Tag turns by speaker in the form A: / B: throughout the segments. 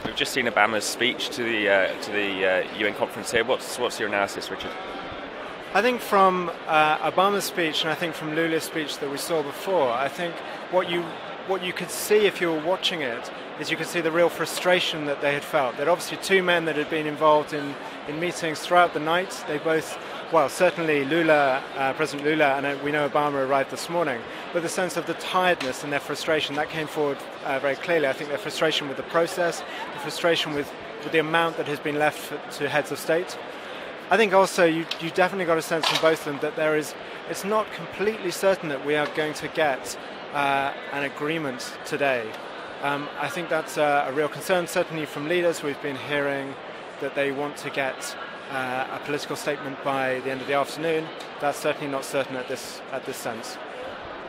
A: We've just seen Obama's speech to the UN conference here. What's your analysis, Richard?
B: I think from Obama's speech and I think from Lula's speech that we saw before, I think what you could see if you were watching it is you could see the real frustration that they had felt. That obviously two men that had been involved in meetings throughout the night, they both, well, certainly Lula, President Lula, and we know Obama arrived this morning, but the sense of the tiredness and their frustration, that came forward very clearly. I think their frustration with the process, the frustration with the amount that has been left to heads of state. I think also you definitely got a sense from both of them that it's not completely certain that we are going to get an agreement today. I think that's a real concern, certainly from leaders. We've been hearing that they want to get a political statement by the end of the afternoon. That's certainly not certain at this sense.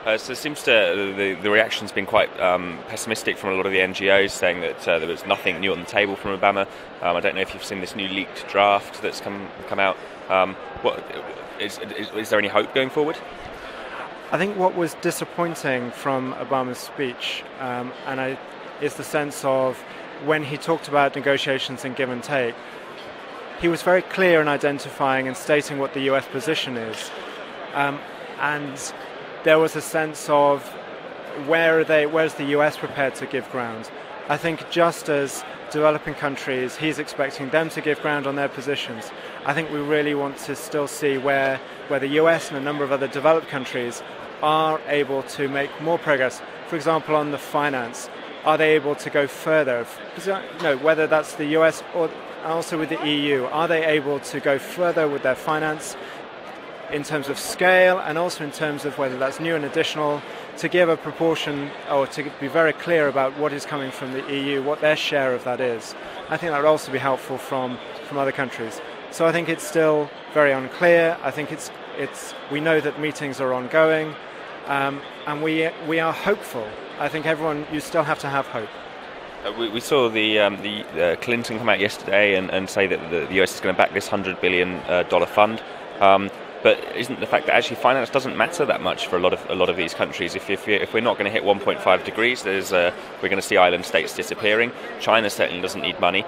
A: So it seems the reaction's been quite pessimistic from a lot of the NGOs, saying that there was nothing new on the table from Obama. I don't know if you've seen this new leaked draft that's come out. Is there any hope going forward?
B: I think what was disappointing from Obama's speech is the sense of when he talked about negotiations and give and take, he was very clear in identifying and stating what the US position is. And there was a sense of where's the US prepared to give ground. I think just as developing countries, he's expecting them to give ground on their positions. I think we really want to still see where the US and a number of other developed countries are able to make more progress. For example, on the finance, are they able to go further? Whether that's the US or also with the EU, are they able to go further with their finance in terms of scale and also in terms of whether that's new and additional, to give a proportion or to be very clear about what is coming from the EU, what their share of that is. I think that would also be helpful from other countries. So I think it's still very unclear. I think we know that meetings are ongoing, and we are hopeful. I think you still have to have hope.
A: We saw the Clinton come out yesterday and say that the US is going to back this $100 billion fund. But isn't the fact that actually finance doesn't matter that much for a lot of these countries? If we're not going to hit 1.5 degrees, we're going to see island states disappearing. China certainly doesn't need money.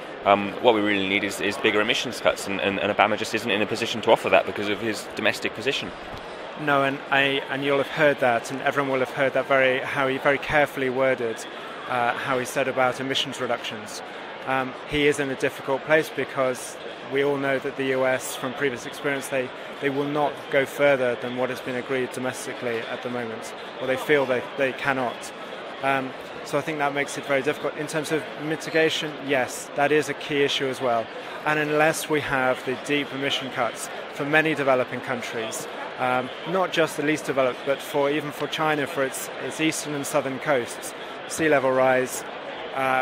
A: What we really need is bigger emissions cuts, and Obama just isn't in a position to offer that because of his domestic position.
B: No, and you'll have heard that, and everyone will have heard that how he very carefully worded how he said about emissions reductions. He is in a difficult place because we all know that the US, from previous experience, they will not go further than what has been agreed domestically at the moment, or they feel they cannot. So I think that makes it very difficult. In terms of mitigation, yes, that is a key issue as well. And unless we have the deep emission cuts for many developing countries, not just the least developed, but even for China, for its eastern and southern coasts, sea level rise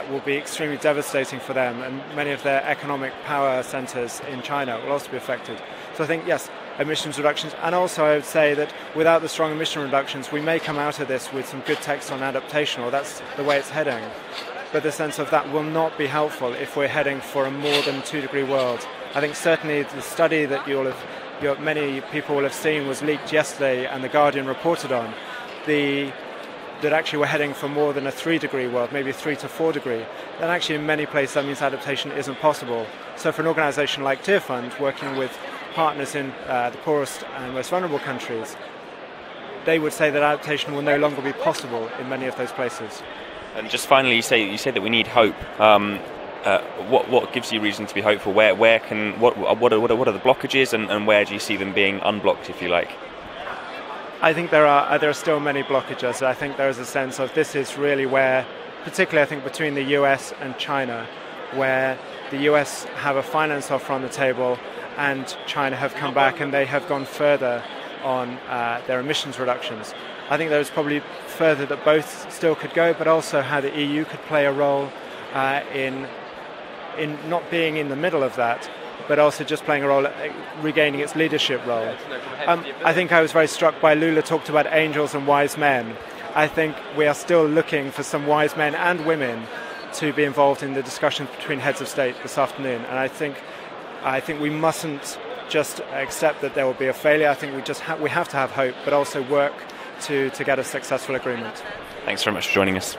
B: will be extremely devastating for them, and many of their economic power centers in China will also be affected. So I think, yes, emissions reductions, and also I would say that without the strong emission reductions, we may come out of this with some good text on adaptation, or that's the way it's heading. But the sense of that will not be helpful if we're heading for a more than 2-degree world. I think certainly the study that many people will have seen was leaked yesterday, and The Guardian reported on that actually we're heading for more than a 3-degree world, maybe a 3 to 4 degree. And actually in many places that means adaptation isn't possible. So for an organisation like TearFund, working with partners in the poorest and most vulnerable countries, they would say that adaptation will no longer be possible in many of those places.
A: And just finally, you say that we need hope. What gives you reason to be hopeful? What are the blockages, and where do you see them being unblocked, if you like?
B: I think there are still many blockages. I think there is a sense of this is really where, particularly I think between the US and China, where the US have a finance offer on the table and China have come back and they have gone further on their emissions reductions. I think there's probably further that both still could go, but also how the EU could play a role in not being in the middle of that, but also just playing a role, regaining its leadership role. I think I was very struck by Lula talked about angels and wise men. I think we are still looking for some wise men and women to be involved in the discussions between heads of state this afternoon. And I think we mustn't just accept that there will be a failure. I think we have to have hope, but also work to get a successful agreement.
A: Thanks very much for joining us.